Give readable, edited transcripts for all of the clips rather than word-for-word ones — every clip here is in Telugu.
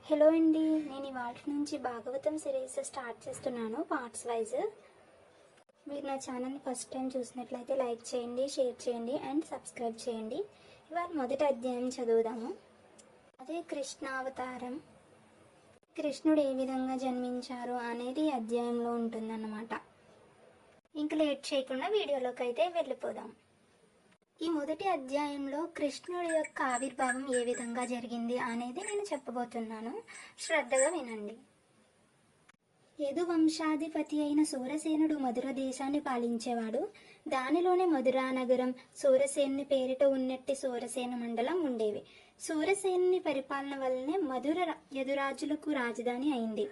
హలో అండి, నేను ఇవాళ నుంచి భాగవతం సిరీస్ స్టార్ట్ చేస్తున్నాను పార్ట్స్ వైజ్. మీరు నా ఛానల్ని ఫస్ట్ టైం చూసినట్లయితే లైక్ చేయండి, షేర్ చేయండి అండ్ సబ్స్క్రైబ్ చేయండి. ఇవాళ మొదటి అధ్యాయం చదువుదాము. అదే కృష్ణావతారం. కృష్ణుడు ఏ విధంగా జన్మించారు అనేది అధ్యాయంలో ఉంటుందన్నమాట. ఇంక లేట్ చేయకుండా వీడియోలోకి అయితే వెళ్ళిపోదాం. ఈ మొదటి అధ్యాయంలో కృష్ణుడి యొక్క ఆవిర్భావం ఏ విధంగా జరిగింది అనేది నేను చెప్పబోతున్నాను. శ్రద్ధగా వినండి. యదువంశాధిపతి అయిన సూరసేనుడు మధుర దేశాన్ని పాలించేవాడు. దానిలోనే మధురా నగరం, సూరసేనుని పేరిట ఉన్నట్టి సూరసేన మండలం ఉండేవి. సూరసేనుని పరిపాలన వల్లనే మధుర యదురాజులకు రాజధాని అయింది.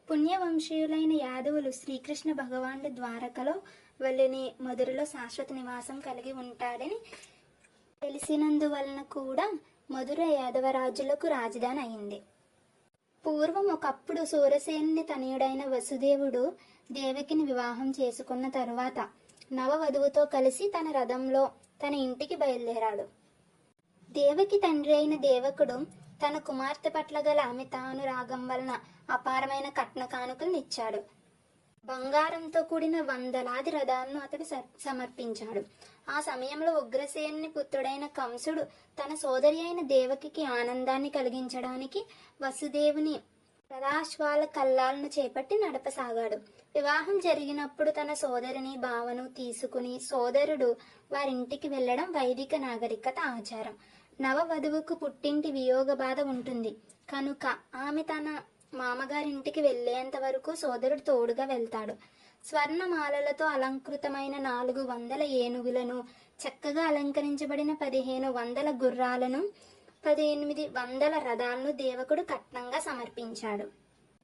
పుణ్యవంశీయులైన యాదవులు శ్రీకృష్ణ భగవానుడు ద్వారకలో వల్లిని మధురలో శాశ్వత నివాసం కలిగి ఉంటాడని తెలిసినందువలన కూడా మధుర యాదవరాజులకు రాజధాని అయింది. పూర్వం ఒకప్పుడు సూరసేనుని తనయుడైన వసుదేవుడు దేవకిని వివాహం చేసుకున్న తరువాత నవవధువుతో కలిసి తన రథంలో తన ఇంటికి బయలుదేరాడు. దేవకి తండ్రి అయిన దేవకుడు తన కుమార్తె పట్ల గల అమితానురాగం వలన అపారమైన కట్న కానుకలను ఇచ్చాడు. బంగారంతో కూడిన వందలాది రథాలను అతడు సమర్పించాడు. ఆ సమయంలో ఉగ్రసేనుని పుత్రుడైన కంసుడు తన సోదరి అయిన దేవకికి ఆనందాన్ని కలిగించడానికి వసుదేవుని రథాశ్వాల కల్లాలను చేపట్టి నడపసాగాడు. వివాహం జరిగినప్పుడు తన సోదరిని భావను తీసుకుని సోదరుడు వారింటికి వెళ్లడం వైదిక నాగరికత ఆచారం. నవవధువుకు పుట్టింటి వియోగ బాధ ఉంటుంది కనుక ఆమె తన మామగారింటికి వెళ్లేంత వరకు సోదరుడు తోడుగా వెళ్తాడు. స్వర్ణమాలలతో అలంకృతమైన 400 ఏనుగులను, చక్కగా అలంకరించబడిన 1500 గుర్రాలను, 1800 రథాలను దేవకుడు కట్నంగా సమర్పించాడు.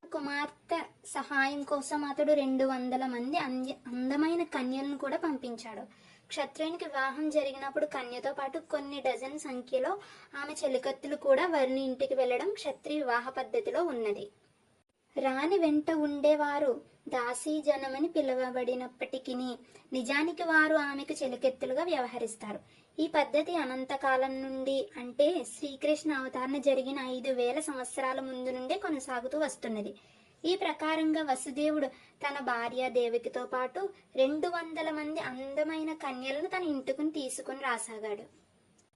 కుమార్తె సహాయం కోసం అతడు 200 మంది అందమైన కన్యలను కూడా పంపించాడు. క్షత్రునికి వివాహం జరిగినప్పుడు కన్యతో పాటు కొన్ని డజన్ సంఖ్యలో ఆమె చెలికత్తులు కూడా వారిని ఇంటికి వెళ్లడం క్షత్రియ వివాహ పద్ధతిలో ఉన్నది. రాణి వెంట ఉండేవారు దాసీ జనమని పిలువబడినప్పటికీ నిజానికి వారు ఆమెకు చెలికెత్తులుగా వ్యవహరిస్తారు. ఈ పద్ధతి అనంతకాలం నుండి, అంటే శ్రీకృష్ణ అవతారణ జరిగిన 5000 సంవత్సరాల ముందు నుండే కొనసాగుతూ వస్తున్నది. ఈ ప్రకారంగా వసుదేవుడు తన భార్య దేవకితో పాటు 200 మంది అందమైన కన్యలను తన ఇంటికి తీసుకుని రాసాగాడు.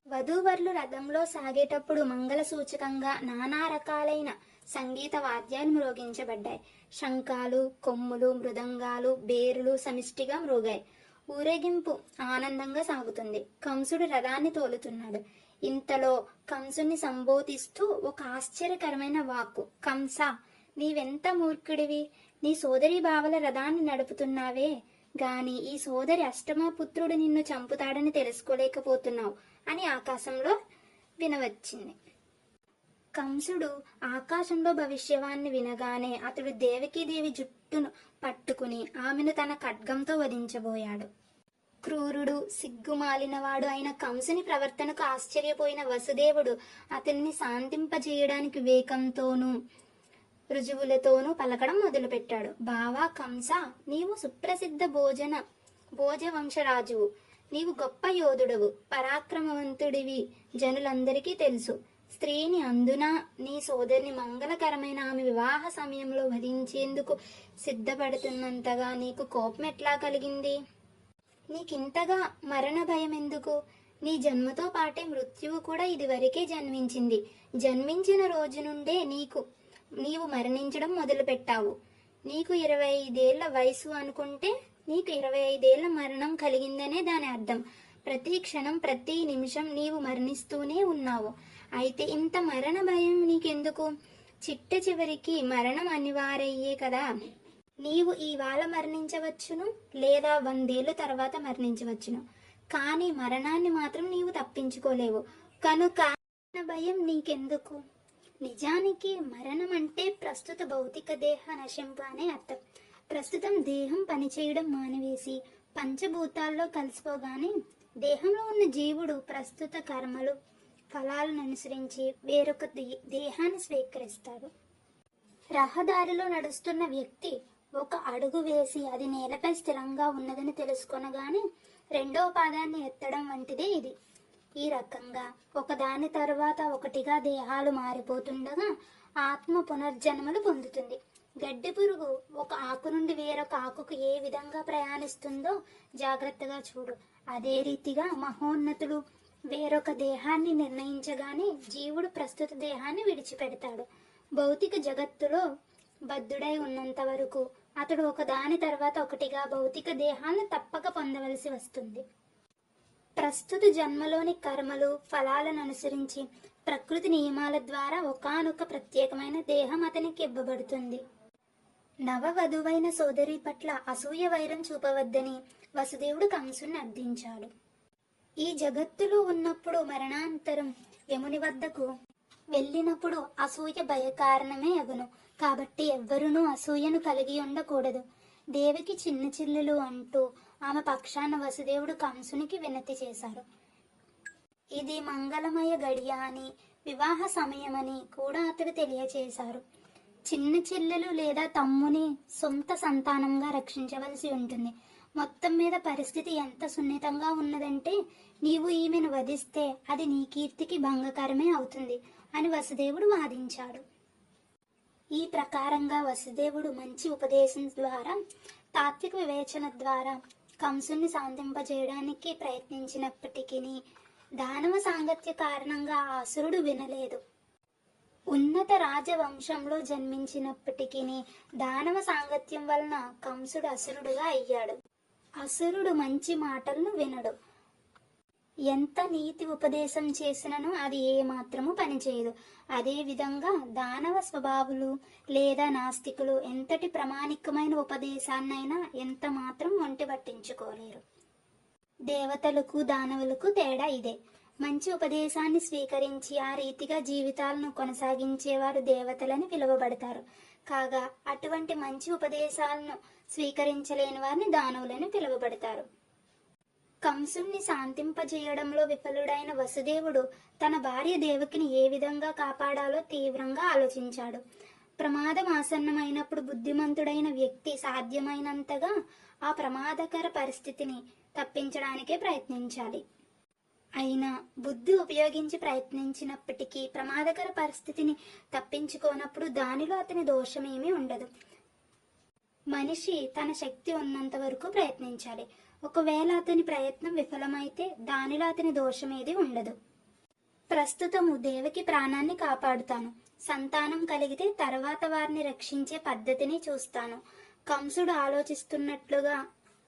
వధూవరులు రథంలో సాగేటప్పుడు మంగళ సూచకంగా నానా రకాలైన సంగీత వాద్యాలు మ్రోగించబడ్డాయి. శంఖాలు, కొమ్ములు, మృదంగాలు, బేరులు సమిష్టిగా మ్రోగాయి. ఊరేగింపు ఆనందంగా సాగుతుంది. కంసుడు రథాన్ని తోలుతున్నాడు. ఇంతలో కంసుని సంబోధిస్తూ ఒక ఆశ్చర్యకరమైన వాక్కు, కంస, నీవెంత మూర్ఖుడివి! నీ సోదరి బావల రథాన్ని నడుపుతున్నావే గాని ఈ సోదరి అష్టమపుత్రుడు నిన్ను చంపుతాడని తెలుసుకోలేకపోతున్నావు అని ఆకాశంలో వినవచ్చింది. కంసుడు ఆకాశంలో భవిష్యవాణ్ణి వినగానే అతడు దేవకీదేవి జుట్టును పట్టుకుని ఆమెను తన ఖడ్గంతో వధించబోయాడు. క్రూరుడు, సిగ్గుమాలినవాడు అయిన కంసుని ప్రవర్తనకు ఆశ్చర్యపోయిన వసుదేవుడు అతన్ని శాంతింపజేయడానికి వివేకంతోనూ రుజువులతోనూ పలకడం మొదలుపెట్టాడు. బావా కంస, నీవు సుప్రసిద్ధ భోజవంశరాజువు. నీవు గొప్ప యోధుడవు, పరాక్రమవంతుడివి జనులందరికీ తెలుసు. స్త్రీని, అందున నీ సోదరిని మంగళకరమైన ఆమె వివాహ సమయంలో వధించేందుకు సిద్ధపడుతున్నంతగా నీకు కోపం ఎట్లా కలిగింది? నీకింతగా మరణ భయం ఎందుకు? నీ జన్మతో పాటే మృత్యువు కూడా ఇదివరకే జన్మించింది. జన్మించిన రోజు నుండే నీవు మరణించడం మొదలు పెట్టావు. నీకు 25 ఏళ్ల వయసు అనుకుంటే నీకు 25 ఏళ్ల మరణం కలిగిందనే దాని అర్థం. ప్రతి క్షణం, ప్రతి నిమిషం నీవు మరణిస్తూనే ఉన్నావు. అయితే ఇంత మరణ భయం నీకెందుకు? చిట్ట చివరికి మరణం అనివార్యే కదా. నీవు ఇవాళ మరణించవచ్చును, లేదా 100 ఏళ్ల తర్వాత మరణించవచ్చును. కానీ మరణాన్ని మాత్రం నీవు తప్పించుకోలేవు. కనుక భయం నీకెందుకు? నిజానికి మరణం అంటే ప్రస్తుత భౌతిక దేహ నశింపు అనే అర్థం. ప్రస్తుతం దేహం పనిచేయడం మానివేసి పంచభూతాల్లో కలిసిపోగానే దేహంలో ఉన్న జీవుడు ప్రస్తుత కర్మలు, ఫలాలను అనుసరించి వేరొక దేహాన్ని స్వీకరిస్తాడు. రహదారిలో నడుస్తున్న వ్యక్తి ఒక అడుగు వేసి అది నేలపై స్థిరంగా ఉన్నదని తెలుసుకొనగానే రెండవ పాదాన్ని ఎత్తడం వంటిదే ఇది. ఈ రకంగా ఒకదాని తర్వాత ఒకటిగా దేహాలు మారిపోతుండగా ఆత్మ పునర్జన్మలు పొందుతుంది. గడ్డి పురుగు ఒక ఆకు నుండి వేరొక ఆకుకు ఏ విధంగా ప్రయాణిస్తుందో జాగ్రత్తగా చూడు. అదే రీతిగా మహోన్నతుడు వేరొక దేహాన్ని నిర్ణయించగానే జీవుడు ప్రస్తుత దేహాన్ని విడిచిపెడతాడు. భౌతిక జగత్తులో బద్ధుడై ఉన్నంత వరకు అతడు ఒకదాని తర్వాత ఒకటిగా భౌతిక దేహాలను తప్పక పొందవలసి వస్తుంది. ప్రస్తుత జన్మలోని కర్మలు ఫలాలను అనుసరించి ప్రకృతి నియమాల ద్వారా ఒకానొక ప్రత్యేకమైన దేహం అతనికి ఇవ్వబడుతుంది. నవవధువైన సోదరి పట్ల అసూయ వైరం చూపవద్దని వసుదేవుడు కంసుని అర్థించాడు. ఈ జగత్తులో ఉన్నప్పుడు మరణాంతరం యముని వద్దకు వెళ్ళినప్పుడు అసూయ భయ కారణమే అగును. కాబట్టి ఎవ్వరూనూ అసూయను కలిగి ఉండకూడదు. దేవికి చిన్న చిల్లులు అంటూ ఆమె పక్షాన వసుదేవుడు కంసునికి వినతి చేశారు. ఇది మంగళమయ గడియ అని, వివాహ సమయమని కూడా అతడు తెలియచేశారు. చిన్న చెల్లెలు లేదా తమ్ముని సొంత సంతానంగా రక్షించవలసి ఉంటుంది. మొత్తం మీద పరిస్థితి ఎంత సున్నితంగా ఉన్నదంటే నీవు ఈమెను వధిస్తే అది నీ కీర్తికి భంగకరమే అవుతుంది అని వసుదేవుడు వాదించాడు. ఈ ప్రకారంగా వసుదేవుడు మంచి ఉపదేశం ద్వారా, తాత్విక వివేచన ద్వారా కంసుని శాంతింపజేయడానికి ప్రయత్నించినప్పటికీ దానవ సాంగత్య కారణంగా ఆ అసురుడు వినలేదు. ఉన్నత రాజవంశంలో జన్మించినప్పటికీ దానవ సాంగత్యం వలన కంసుడు అసురుడుగా అయ్యాడు. అసురుడు మంచి మాటలను వినడు. ఎంత నీతి ఉపదేశం చేసినను అది ఏ మాత్రము పనిచేయదు. అదే విధంగా దానవ స్వభావులు లేదా నాస్తికులు ఎంతటి ప్రామాణికమైన ఉపదేశాన్నైనా ఎంత మాత్రం ఒంటి పట్టించుకోలేరు. దేవతలకు దానవులకు తేడా ఇదే. మంచి ఉపదేశాన్ని స్వీకరించి ఆ రీతిగా జీవితాలను కొనసాగించేవారు దేవతలని పిలువబడతారు. కాగా అటువంటి మంచి ఉపదేశాలను స్వీకరించలేని వారిని దానవులని పిలువబడతారు. కంసుని శాంతింపజేయడంలో విఫలుడైన వసుదేవుడు తన భార్య దేవకిని ఏ విధంగా కాపాడాలో తీవ్రంగా ఆలోచించాడు. ప్రమాదం ఆసన్నమైనప్పుడు బుద్ధిమంతుడైన వ్యక్తి సాధ్యమైనంతగా ఆ ప్రమాదకర పరిస్థితిని తప్పించడానికే ప్రయత్నించాలి. అయినా బుద్ధి ఉపయోగించి ప్రయత్నించినప్పటికీ ప్రమాదకర పరిస్థితిని తప్పించుకోనప్పుడు దానిలో అతని దోషమేమీ ఉండదు. మనిషి తన శక్తి ఉన్నంత వరకు ప్రయత్నించాలి. ఒకవేళ అతని ప్రయత్నం విఫలమైతే దానిలో అతని దోషమేది ఉండదు. ప్రస్తుతము దేవకి ప్రాణాన్ని కాపాడుతాను. సంతానం కలిగితే తర్వాత వారిని రక్షించే పద్ధతిని చూస్తాను. కంసుడు ఆలోచిస్తున్నట్లుగా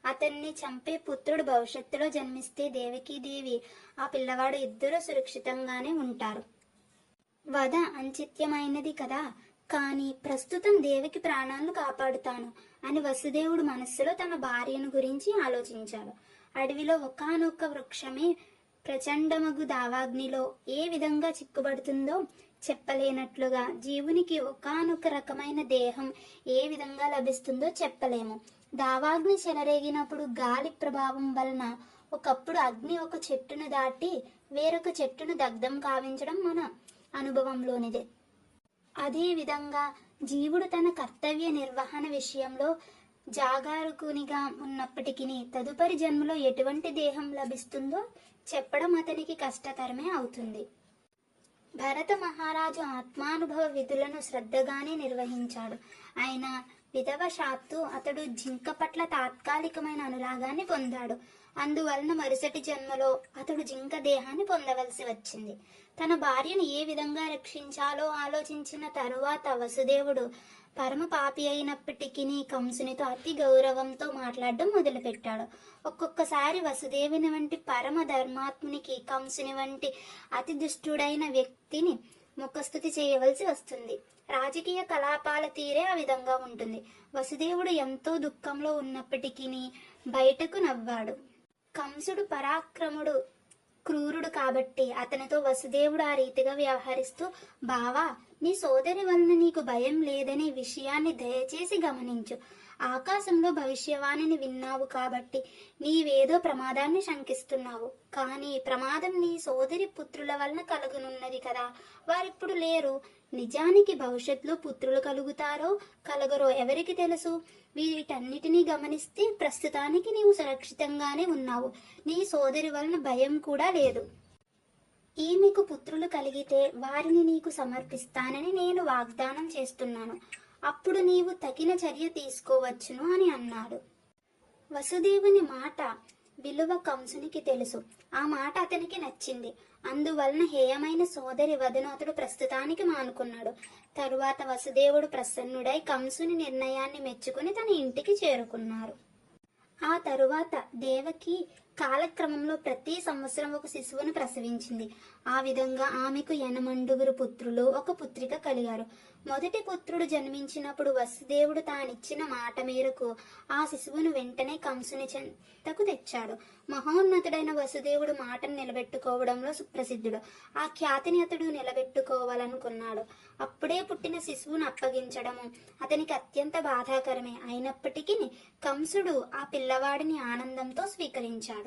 అతన్ని చంపే పుత్రుడు భవిష్యత్తులో జన్మిస్తే దేవకీదేవి ఆ పిల్లవాడు ఇద్దరు సురక్షితంగానే ఉంటారు. వధ అంచిత్యమైనది కదా, కానీ ప్రస్తుతం దేవకి ప్రాణాలను కాపాడుతాను అని వసుదేవుడు మనస్సులో తన భార్యను గురించి ఆలోచించాడు. అడవిలో ఒకానొక వృక్షమే ప్రచండమగు దావాగ్నిలో ఏ విధంగా చిక్కుబడుతుందో చెప్పలేనట్లుగా జీవునికి ఒకానొక రకమైన దేహం ఏ విధంగా లభిస్తుందో చెప్పలేము. దావాగ్ని చెలరేగినప్పుడు గాలి ప్రభావం వలన ఒకప్పుడు అగ్ని ఒక చెట్టును దాటి వేరొక చెట్టును దగ్ధం కావించడం మన అనుభవంలోనిదే. అదే విధంగా జీవుడు తన కర్తవ్య నిర్వహణ విషయంలో జాగరూకునిగా ఉన్నప్పటికీ తదుపరి జన్మలో ఎటువంటి దేహం లభిస్తుందో చెప్పడం అతనికి కష్టతరమే అవుతుంది. భరత మహారాజు ఆత్మానుభవ విధులను శ్రద్ధగానే నిర్వహించాడు. ఆయన విధవశాత్తు అతడు జింక పట్ల తాత్కాలికమైన అనురాగాన్ని పొందాడు. అందువలన మరుసటి జన్మలో అతడు జింక దేహాన్ని పొందవలసి వచ్చింది. తన భార్యను ఏ విధంగా రక్షించాలో ఆలోచించిన తరువాత వసుదేవుడు పరమ పాపి అయినప్పటికీ కంసునితో అతి గౌరవంతో మాట్లాడడం మొదలుపెట్టాడు. ఒక్కొక్కసారి వసుదేవుని వంటి పరమ ధర్మాత్మునికి కంసుని వంటి అతి దుష్టుడైన వ్యక్తిని ముఖస్థుతి చేయవలసి వస్తుంది. రాజకీయ కలాపాల తీరే ఆ విధంగా ఉంటుంది. వసుదేవుడు ఎంతో దుఃఖంలో ఉన్నప్పటికీ బయటకు నవ్వాడు. కంసుడు పరాక్రముడు, క్రూరుడు కాబట్టి అతనితో వసుదేవుడు ఆ రీతిగా వ్యవహరిస్తూ, బావా, నీ సోదరి వలన నీకు భయం లేదనే విషయాన్ని దయచేసి గమనించు. ఆకాశంలో భవిష్యవాణిని విన్నావు కాబట్టి నీవేదో ప్రమాదాన్ని శంకిస్తున్నావు. కానీ ప్రమాదం నీ సోదరి పుత్రుల వలన కలుగనున్నది కదా. వారిప్పుడు లేరు. నిజానికి భవిష్యత్తులో పుత్రులు కలుగుతారో కలగరో ఎవరికి తెలుసు. వీటన్నిటినీ గమనిస్తే ప్రస్తుతానికి నీవు సురక్షితంగానే ఉన్నావు. నీ సోదరి వలన భయం కూడా లేదు. ఈమెకు పుత్రులు కలిగితే వారిని నీకు సమర్పిస్తానని నేను వాగ్దానం చేస్తున్నాను. అప్పుడు నీవు తగిన చర్య తీసుకోవచ్చును అని అన్నాడు. వసుదేవుని మాట విలువ కంసునికి తెలుసు. ఆ మాట అతనికి నచ్చింది. అందువలన హేయమైన సోదరి వదను అతడు ప్రస్తుతానికి మానుకున్నాడు. తరువాత వసుదేవుడు ప్రసన్నుడై కంసుని నిర్ణయాన్ని మెచ్చుకుని తన ఇంటికి చేరుకున్నారు. ఆ తరువాత దేవకి కాలక్రమంలో ప్రతి సంవత్సరం ఒక శిశువును ప్రసవించింది. ఆ విధంగా ఆమెకు 8 పుత్రులు, 1 పుత్రిక కలిగారు. మొదటి పుత్రుడు జన్మించినప్పుడు వసుదేవుడు తానిచ్చిన మాట మేరకు ఆ శిశువును వెంటనే కంసుని చెంతకు తెచ్చాడు. మహోన్నతుడైన వసుదేవుడు మాటను నిలబెట్టుకోవడంలో సుప్రసిద్ధుడు. ఆ ఖ్యాతిని అతడు నిలబెట్టుకోవాలనుకున్నాడు. అప్పుడే పుట్టిన శిశువును అప్పగించడము అతనికి అత్యంత బాధాకరమే. అయినప్పటికీ కంసుడు ఆ పిల్లవాడిని ఆనందంతో స్వీకరించాడు.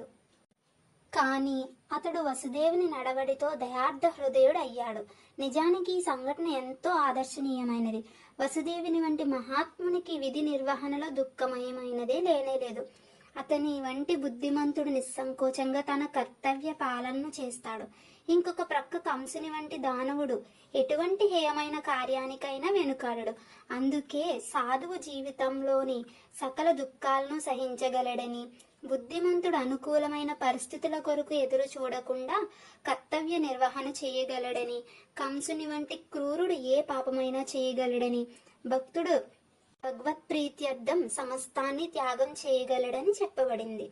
కానీ అతడు వసుదేవుని నడవడితో దయార్థ హృదయుడు అయ్యాడు. నిజానికి ఈ సంఘటన ఎంతో ఆదర్శనీయమైనది. వసుదేవుని వంటి మహాత్మునికి విధి నిర్వహణలో దుఃఖమయమైనదే లేనేలేదు. అతని వంటి బుద్ధిమంతుడు నిస్సంకోచంగా తన కర్తవ్య పాలనను చేస్తాడు. ఇంకొక ప్రక్క కంసుని వంటి దానవుడు ఎటువంటి హేయమైన కార్యానికైనా వెనుకాడడు. అందుకే సాధువు జీవితంలోని సకల దుఃఖాలను సహించగలడని, బుద్ధిమంతుడు అనుకూలమైన పరిస్థితుల కొరకు ఎదురు చూడకుండా కర్తవ్య నిర్వహణ చేయగలడని, కంసుని వంటి క్రూరుడు ఏ పాపమైనా చేయగలడని, భక్తుడు భగవత్ప్రీత్యర్థం సమస్తాన్ని త్యాగం చేయగలడని చెప్పబడింది.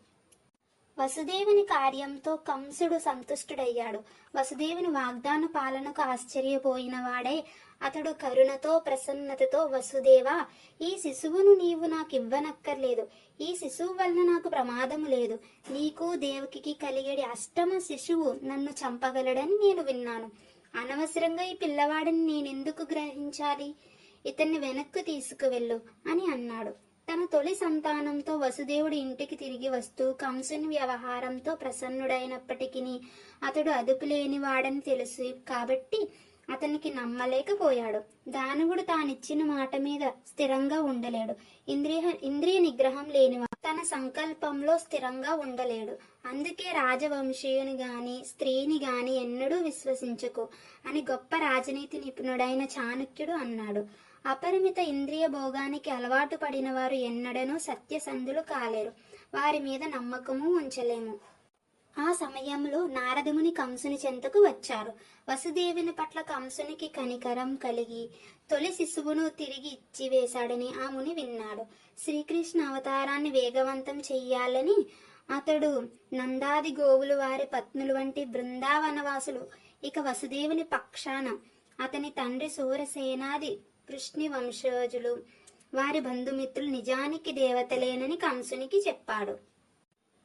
వసుదేవుని కార్యంతో కంసుడు సంతుష్టుడయ్యాడు. వసుదేవుని వాగ్దాన పాలనకు ఆశ్చర్యపోయిన వాడై అతడు కరుణతో ప్రసన్నతతో, వసుదేవా, ఈ శిశువును నీవు నాకివ్వనక్కర్లేదు. ఈ శిశువు వలన నాకు ప్రమాదము లేదు. నీకు దేవకికి కలిగేడి అష్టమ శిశువు నన్ను చంపగలడని నేను విన్నాను. అనవసరంగా ఈ పిల్లవాడిని నేనెందుకు గ్రహించాలి? ఇతన్ని వెనక్కు తీసుకువెళ్ళు అని అన్నాడు. తన తొలి సంతానంతో వసుదేవుడు ఇంటికి తిరిగి వస్తూ కంసుని వ్యవహారంతో ప్రసన్నుడైనప్పటికీ అతడు అదుపులేని వాడని తెలుసు కాబట్టి అతనికి నమ్మలేకపోయాడు. దానవుడు తానిచ్చిన మాట మీద స్థిరంగా ఉండలేడు. ఇంద్రియ నిగ్రహం లేనివాడు తన సంకల్పంలో స్థిరంగా ఉండలేడు. అందుకే రాజవంశీయుని గాని స్త్రీని గాని ఎన్నడూ విశ్వసించకు అని గొప్ప రాజనీతి నిపుణుడైన చాణక్యుడు అన్నాడు. అపరిమిత ఇంద్రియ భోగానికి అలవాటు పడిన వారు ఎన్నడనూ సత్యసంధులు కాలేరు. వారి మీద నమ్మకము ఉంచలేము. ఆ సమయంలో నారదముని కంసుని చెంతకు వచ్చారు. వసుదేవుని పట్ల కంసునికి కనికరం కలిగి తొలి శిశువును తిరిగి ఇచ్చివేశాడని ఆ ముని విన్నాడు. శ్రీకృష్ణ అవతారాన్ని వేగవంతం చెయ్యాలని అతడు నందాది గోవులు వారి పత్నులు వంటి బృందావనవాసులు ఇక వసుదేవుని పక్షాన అతని తండ్రి సూరసేనాది వృష్ణి వంశజులు వారి బంధుమిత్రులు నిజానికి దేవతలేనని కంసునికి చెప్పాడు.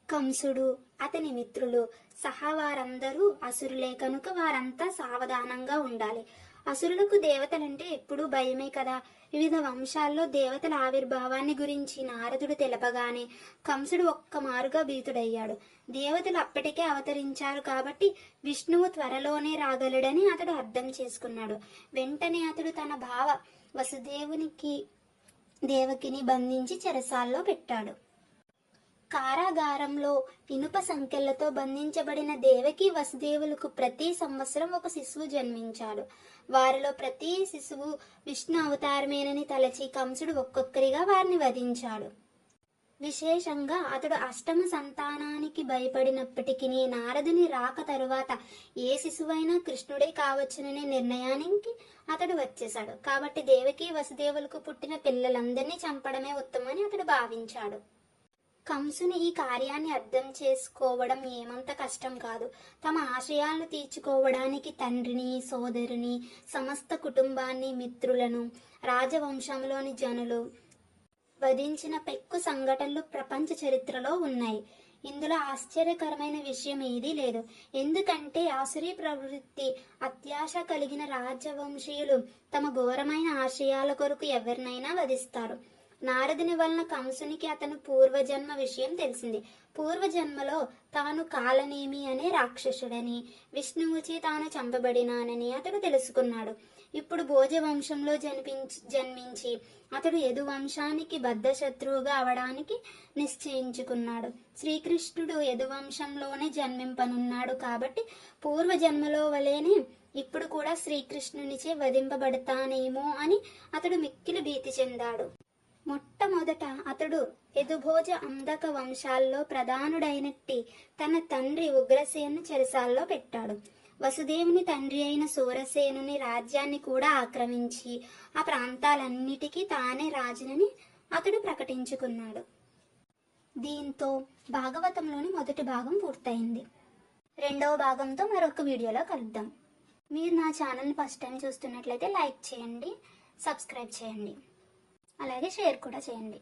కంసుడు అతని మిత్రులు సహా వారందరూ అసురులే కనుక వారంతా సావధానంగా ఉండాలి. అసురులకు దేవతలంటే ఎప్పుడూ భయమే కదా. వివిధ వంశాల్లో దేవతల ఆవిర్భావాన్ని గురించి నారదుడు తెలపగానే కంసుడు ఒక్కమారుగా భీతుడయ్యాడు. దేవతలు అప్పటికే అవతరించారు కాబట్టి విష్ణువు త్వరలోనే రాగలడని అతడు అర్థం చేసుకున్నాడు. వెంటనే అతడు తన భావ వసుదేవునికి దేవకిని బంధించి చెరసాల్లో పెట్టాడు. కారాగారంలో ఇనుప సంకెళ్లతో బంధించబడిన దేవకి వసుదేవులకు ప్రతి సంవత్సరం ఒక శిశువు జన్మించాడు. వారిలో ప్రతి శిశువు విష్ణు అవతారమేనని తలచి కంసుడు ఒక్కొక్కరిగా వారిని వధించాడు. విశేషంగా అతడు అష్టమ సంతానానికి భయపడినప్పటికీ నారదుని రాక తరువాత ఏ శిశువైనా కృష్ణుడే కావచ్చుననే నిర్ణయానికి అతడు వచ్చేశాడు. కాబట్టి దేవకి వసుదేవులకు పుట్టిన పిల్లలందరినీ చంపడమే ఉత్తమని అతడు భావించాడు. కంసుని ఈ కార్యాన్ని అర్థం చేసుకోవడం ఏమంత కష్టం కాదు. తమ ఆశయాలను తీర్చుకోవడానికి తండ్రిని, సోదరుని, సమస్త కుటుంబాన్ని, మిత్రులను, రాజవంశంలోని జనులు వధించిన పెక్కు సంఘటనలు ప్రపంచ చరిత్రలో ఉన్నాయి. ఇందులో ఆశ్చర్యకరమైన విషయం ఏదీ లేదు. ఎందుకంటే ఆసురీ ప్రవృత్తి, అత్యాశ కలిగిన రాజవంశీయులు తమ ఘోరమైన ఆశయాల కొరకు ఎవరినైనా వధిస్తారు. నారదుని వలన కంసునికి అతను పూర్వజన్మ విషయం తెలిసింది. పూర్వజన్మలో తాను కాలనేమి అనే రాక్షసుడని, విష్ణువుచే తాను చంపబడినానని అతడు తెలుసుకున్నాడు. ఇప్పుడు భోజ వంశంలో జన్మించి అతడు యదు వంశానికి బద్ధశత్రువుగా అవడానికి నిశ్చయించుకున్నాడు. శ్రీకృష్ణుడు యదు వంశంలోనే జన్మింపనున్నాడు కాబట్టి పూర్వజన్మలో వలెనే ఇప్పుడు కూడా శ్రీకృష్ణునిచే వధింపబడతానేమో అని అతడు మిక్కిలి భీతి చెందాడు. మొట్టమొదట అతడు యదుభోజ అంధక వంశాల్లో ప్రధానుడైనట్టి తన తండ్రి ఉగ్రసేను చెరసాల్లో పెట్టాడు. వసుదేవుని తండ్రి అయిన సూరసేనుని రాజ్యాన్ని కూడా ఆక్రమించి ఆ ప్రాంతాలన్నిటికీ తానే రాజునని అతడు ప్రకటించుకున్నాడు. దీంతో భాగవతంలోని మొదటి భాగం పూర్తయింది. రెండవ భాగంతో మరొక వీడియోలో కలుద్దాం. మీరు నా ఛానల్ని ఫస్ట్ టైం చూస్తున్నట్లయితే లైక్ చేయండి, సబ్స్క్రైబ్ చేయండి, అలాగే షేర్ కూడా చేయండి.